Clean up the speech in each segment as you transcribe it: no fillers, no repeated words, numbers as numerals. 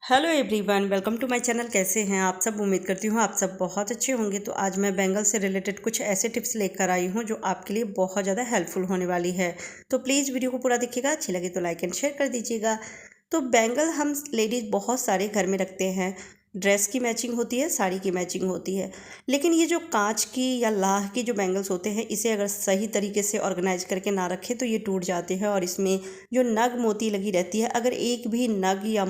Hello everyone, welcome to my channel. कैसे हैं आप सब? उम्मीद करती हूँ आप सब बहुत अच्छे होंगे। तो आज मैं बैंगल से रिलेटेड कुछ ऐसे टिप्स लेकर आई हूँ जो आपके लिए बहुत ज़्यादा हेल्पफुल होने वाली है। तो प्लीज़ वीडियो को पूरा देखिएगा, अच्छी लगे तो लाइक एंड शेयर कर दीजिएगा। तो बैंगल हम लेडीज़ बहुत सारे घर में रखते हैं। ड्रेस की मैचिंग होती है, साड़ी की मैचिंग होती है, लेकिन ये जो कांच की या लाह की जो बैंगल्स होते हैं, इसे अगर सही तरीके से ऑर्गेनाइज करके ना रखें तो ये टूट जाते हैं। और इसमें जो नग मोती लगी रहती है, अगर एक भी नग या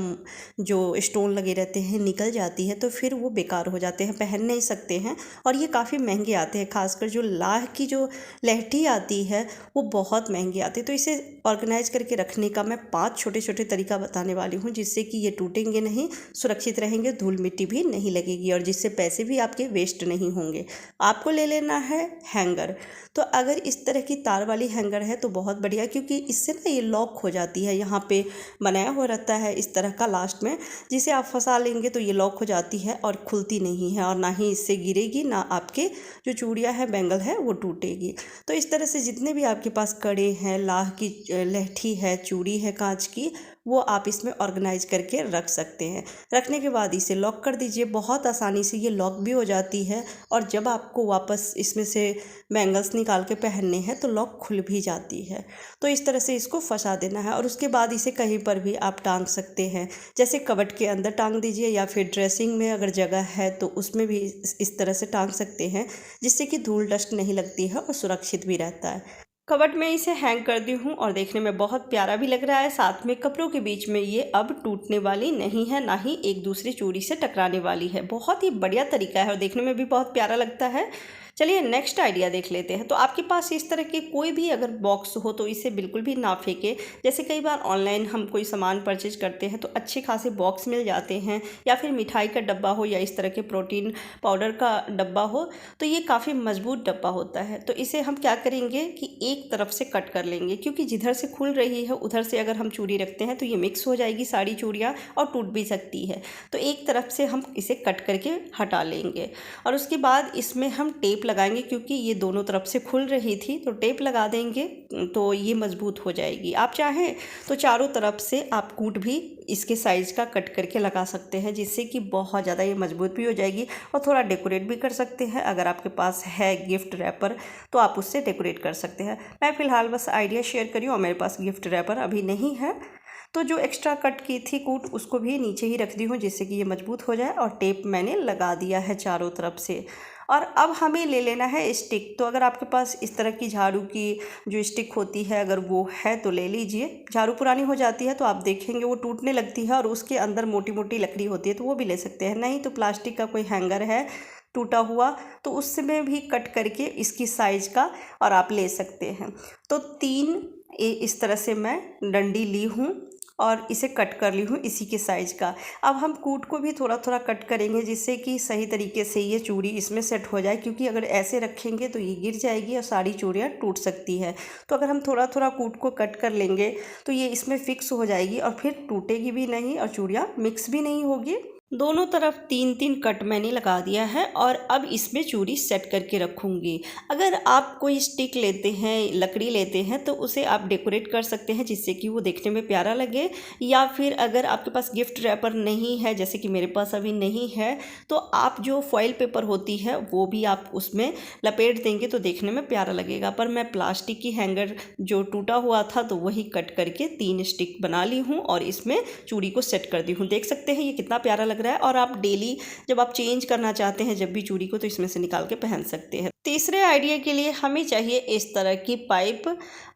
जो स्टोन लगे रहते हैं निकल जाती है तो फिर वो बेकार हो जाते हैं, पहन नहीं सकते हैं। और ये काफ़ी महंगे आते हैं, खासकर जो लाह की जो लहठी आती है वो बहुत महंगी आती है। तो इसे ऑर्गेनाइज करके रखने का मैं 5 छोटे छोटे तरीका बताने वाली हूँ, जिससे कि ये टूटेंगे नहीं, सुरक्षित रहेंगे, धूल मिट्टी भी नहीं लगेगी और जिससे पैसे भी आपके वेस्ट नहीं होंगे। आपको ले लेना है हैंगर। तो अगर इस तरह की तार वाली हैंगर है तो बहुत बढ़िया, क्योंकि इससे ना ये लॉक हो जाती है, यहाँ पे बनाया हुआ रहता है इस तरह का लास्ट में, जिसे आप फंसा लेंगे तो ये लॉक हो जाती है और खुलती नहीं है, और ना ही इससे गिरेगी, ना आपके जो चूड़ियाँ हैं बैंगल है वो टूटेगी। तो इस तरह से जितने भी आपके पास कड़े हैं, लाह की लहठी है, चूड़ी है कांच की, वो आप इसमें ऑर्गेनाइज करके रख सकते हैं। रखने के बाद इसे लॉक कर दीजिए, बहुत आसानी से ये लॉक भी हो जाती है। और जब आपको वापस इसमें से बैंगल्स निकाल के पहनने हैं तो लॉक खुल भी जाती है। तो इस तरह से इसको फंसा देना है और उसके बाद इसे कहीं पर भी आप टांग सकते हैं, जैसे कबट के अंदर टांग दीजिए या फिर ड्रेसिंग में अगर जगह है तो उसमें भी इस तरह से टांग सकते हैं, जिससे कि धूल डस्ट नहीं लगती है और सुरक्षित भी रहता है। कबट में इसे हैंग कर दी हूँ और देखने में बहुत प्यारा भी लग रहा है। साथ में कपड़ों के बीच में ये अब टूटने वाली नहीं है, ना ही एक दूसरी चूड़ी से टकराने वाली है। बहुत ही बढ़िया तरीका है और देखने में भी बहुत प्यारा लगता है। चलिए नेक्स्ट आइडिया देख लेते हैं। तो आपके पास इस तरह के कोई भी अगर बॉक्स हो तो इसे बिल्कुल भी ना फेंके। जैसे कई बार ऑनलाइन हम कोई सामान परचेज करते हैं तो अच्छे खासे बॉक्स मिल जाते हैं, या फिर मिठाई का डब्बा हो या इस तरह के प्रोटीन पाउडर का डब्बा हो, तो ये काफ़ी मजबूत डब्बा होता है। तो इसे हम क्या करेंगे कि एक तरफ से कट कर लेंगे, क्योंकि जिधर से खुल रही है उधर से अगर हम चूड़ी रखते हैं तो ये मिक्स हो जाएगी सारी चूड़ियाँ और टूट भी सकती है। तो एक तरफ से हम इसे कट करके हटा लेंगे और उसके बाद इसमें हम टेप लगाएंगे, क्योंकि ये दोनों तरफ से खुल रही थी, तो टेप लगा देंगे तो ये मजबूत हो जाएगी। आप चाहें तो चारों तरफ से आप कूट भी इसके साइज का कट करके लगा सकते हैं, जिससे कि बहुत ज़्यादा ये मजबूत भी हो जाएगी। और थोड़ा डेकोरेट भी कर सकते हैं, अगर आपके पास है गिफ्ट रैपर तो आप उससे डेकोरेट कर सकते हैं। मैं फ़िलहाल बस आइडिया शेयर करी हूँ और मेरे पास गिफ्ट रैपर अभी नहीं है, तो जो एक्स्ट्रा कट की थी कूट उसको भी नीचे ही रख दी हूँ, जिससे कि ये मजबूत हो जाए। और टेप मैंने लगा दिया है चारों तरफ से। और अब हमें ले लेना है स्टिक। तो अगर आपके पास इस तरह की झाड़ू की जो स्टिक होती है अगर वो है तो ले लीजिए। झाड़ू पुरानी हो जाती है तो आप देखेंगे वो टूटने लगती है और उसके अंदर मोटी मोटी लकड़ी होती है, तो वो भी ले सकते हैं। नहीं तो प्लास्टिक का कोई हैंगर है टूटा हुआ तो उसमें भी कट करके इसकी साइज का और आप ले सकते हैं। तो 3 इस तरह से मैं डंडी ली हूँ और इसे कट कर ली हूँ इसी के साइज़ का। अब हम कूट को भी थोड़ा थोड़ा कट करेंगे, जिससे कि सही तरीके से ये चूड़ी इसमें सेट हो जाए, क्योंकि अगर ऐसे रखेंगे तो ये गिर जाएगी और सारी चूड़ियाँ टूट सकती है। तो अगर हम थोड़ा थोड़ा कूट को कट कर लेंगे तो ये इसमें फिक्स हो जाएगी और फिर टूटेगी भी नहीं और चूड़ियाँ मिक्स भी नहीं होगी। दोनों तरफ 3-3 कट मैंने लगा दिया है और अब इसमें चूड़ी सेट करके रखूँगी। अगर आप कोई स्टिक लेते हैं, लकड़ी लेते हैं, तो उसे आप डेकोरेट कर सकते हैं, जिससे कि वो देखने में प्यारा लगे। या फिर अगर आपके पास गिफ्ट रैपर नहीं है, जैसे कि मेरे पास अभी नहीं है, तो आप जो फॉइल पेपर होती है वो भी आप उसमें लपेट देंगे तो देखने में प्यारा लगेगा। पर मैं प्लास्टिक की हैंगर जो टूटा हुआ था तो वही कट करके 3 स्टिक बना ली हूँ और इसमें चूड़ी को सेट कर दी हूँ। देख सकते हैं ये कितना प्यारा लग रहा है। और आप डेली जब आप चेंज करना चाहते हैं जब भी चूड़ी को, तो इसमें से निकाल के पहन सकते हैं। तीसरे आइडिया के लिए हमें चाहिए इस तरह की पाइप।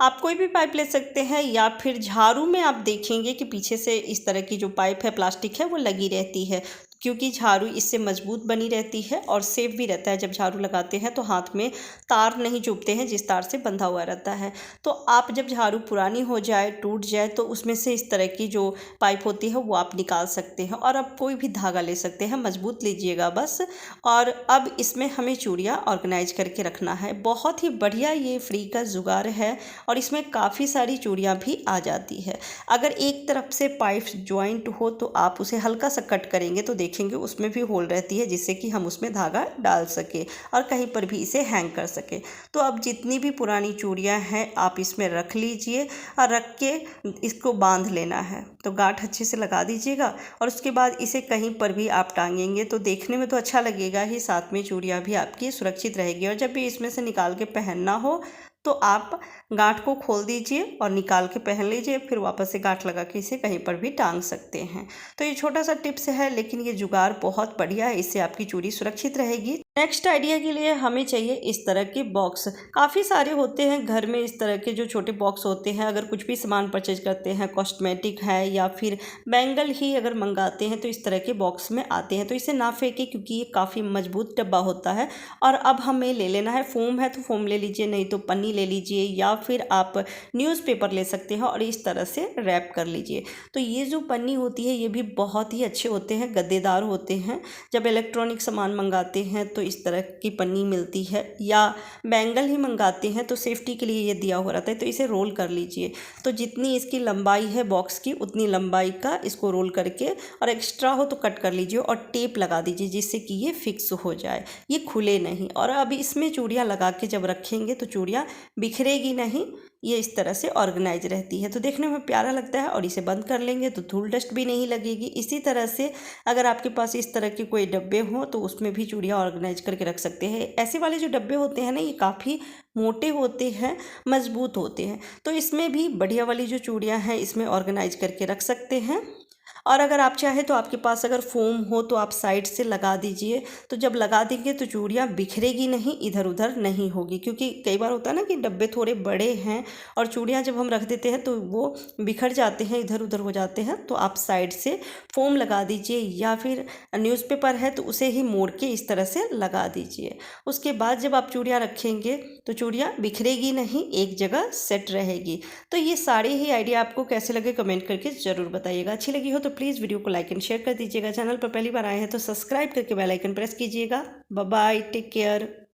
आप कोई भी पाइप ले सकते हैं, या फिर झाड़ू में आप देखेंगे कि पीछे से इस तरह की जो पाइप है प्लास्टिक है वो लगी रहती है, क्योंकि झाड़ू इससे मजबूत बनी रहती है और सेफ भी रहता है। जब झाड़ू लगाते हैं तो हाथ में तार नहीं चुभते हैं जिस तार से बंधा हुआ रहता है। तो आप जब झाड़ू पुरानी हो जाए, टूट जाए, तो उसमें से इस तरह की जो पाइप होती है वो आप निकाल सकते हैं और आप कोई भी धागा ले सकते हैं, मजबूत लीजिएगा बस। और अब इसमें हमें चूड़ियाँ ऑर्गेनाइज करके रखना है। बहुत ही बढ़िया ये फ्री का जुगाड़ है और इसमें काफ़ी सारी चूड़ियाँ भी आ जाती है। अगर एक तरफ से पाइप ज्वाइंट हो तो आप उसे हल्का सा कट करेंगे तो देखेंगे उसमें भी होल रहती है, जिससे कि हम उसमें धागा डाल सके और कहीं पर भी इसे हैंग कर सके। तो अब जितनी भी पुरानी चूड़ियाँ हैं आप इसमें रख लीजिए और रख के इसको बांध लेना है। तो गांठ अच्छे से लगा दीजिएगा और उसके बाद इसे कहीं पर भी आप टांगेंगे तो देखने में तो अच्छा लगेगा ही, साथ में चूड़ियाँ भी आपकी सुरक्षित रहेगी। और जब भी इसमें से निकाल के पहनना हो तो आप गांठ को खोल दीजिए और निकाल के पहन लीजिए, फिर वापस से गांठ लगा के इसे कहीं पर भी टांग सकते हैं। तो ये छोटा सा टिप्स है, लेकिन ये जुगाड़ बहुत बढ़िया है, इससे आपकी चूड़ी सुरक्षित रहेगी। नेक्स्ट आइडिया के लिए हमें चाहिए इस तरह के बॉक्स। काफ़ी सारे होते हैं घर में इस तरह के जो छोटे बॉक्स होते हैं। अगर कुछ भी सामान परचेज करते हैं, कॉस्मेटिक है या फिर बैंगल ही अगर मंगाते हैं तो इस तरह के बॉक्स में आते हैं। तो इसे ना फेंके क्योंकि ये काफ़ी मजबूत डब्बा होता है। और अब हमें ले लेना है फोम है तो फोम ले लीजिए, नहीं तो पन्नी ले लीजिए या फिर आप न्यूज़पेपर ले सकते हैं और इस तरह से रैप कर लीजिए। तो ये जो पन्नी होती है ये भी बहुत ही अच्छे होते हैं, गद्देदार होते हैं। जब इलेक्ट्रॉनिक सामान मंगाते हैं तो इस तरह की पन्नी मिलती है, या बैंगल ही मंगाते हैं तो सेफ्टी के लिए ये दिया हो रहता है। तो इसे रोल कर लीजिए। तो जितनी इसकी लंबाई है बॉक्स की उतनी लंबाई का इसको रोल करके और एक्स्ट्रा हो तो कट कर लीजिए और टेप लगा दीजिए, जिससे कि ये फिक्स हो जाए, ये खुले नहीं। और अब इसमें चूड़ियाँ लगा के जब रखेंगे तो चूड़ियाँ बिखरेगी नहीं, ये इस तरह से ऑर्गेनाइज रहती है। तो देखने में प्यारा लगता है और इसे बंद कर लेंगे तो धूल डस्ट भी नहीं लगेगी। इसी तरह से अगर आपके पास इस तरह के कोई डब्बे हों तो उसमें भी चूड़ियाँ ऑर्गेनाइज करके रख सकते हैं। ऐसे वाले जो डब्बे होते हैं ना ये काफ़ी मोटे होते हैं, मजबूत होते हैं। तो इसमें भी बढ़िया वाली जो चूड़ियाँ हैं इसमें ऑर्गेनाइज करके रख सकते हैं। और अगर आप चाहें तो आपके पास अगर फोम हो तो आप साइड से लगा दीजिए। तो जब लगा देंगे तो चूड़ियाँ बिखरेगी नहीं, इधर उधर नहीं होगी। क्योंकि कई बार होता है ना कि डब्बे थोड़े बड़े हैं और चूड़ियाँ जब हम रख देते हैं तो वो बिखर जाते हैं, इधर उधर हो जाते हैं। तो आप साइड से फोम लगा दीजिए या फिर न्यूज़पेपर है तो उसे ही मोड़ के इस तरह से लगा दीजिए। उसके बाद जब आप चूड़ियाँ रखेंगे तो चूड़ियाँ बिखरेगी नहीं, एक जगह सेट रहेगी। तो ये सारे ही आइडिया आपको कैसे लगे कमेंट करके ज़रूर बताइएगा। अच्छी लगी हो तो प्लीज़ वीडियो को लाइक एंड शेयर कर दीजिएगा। चैनल पर पहली बार आए हैं तो सब्सक्राइब करके बेल आइकन प्रेस कीजिएगा। Bye bye, take care.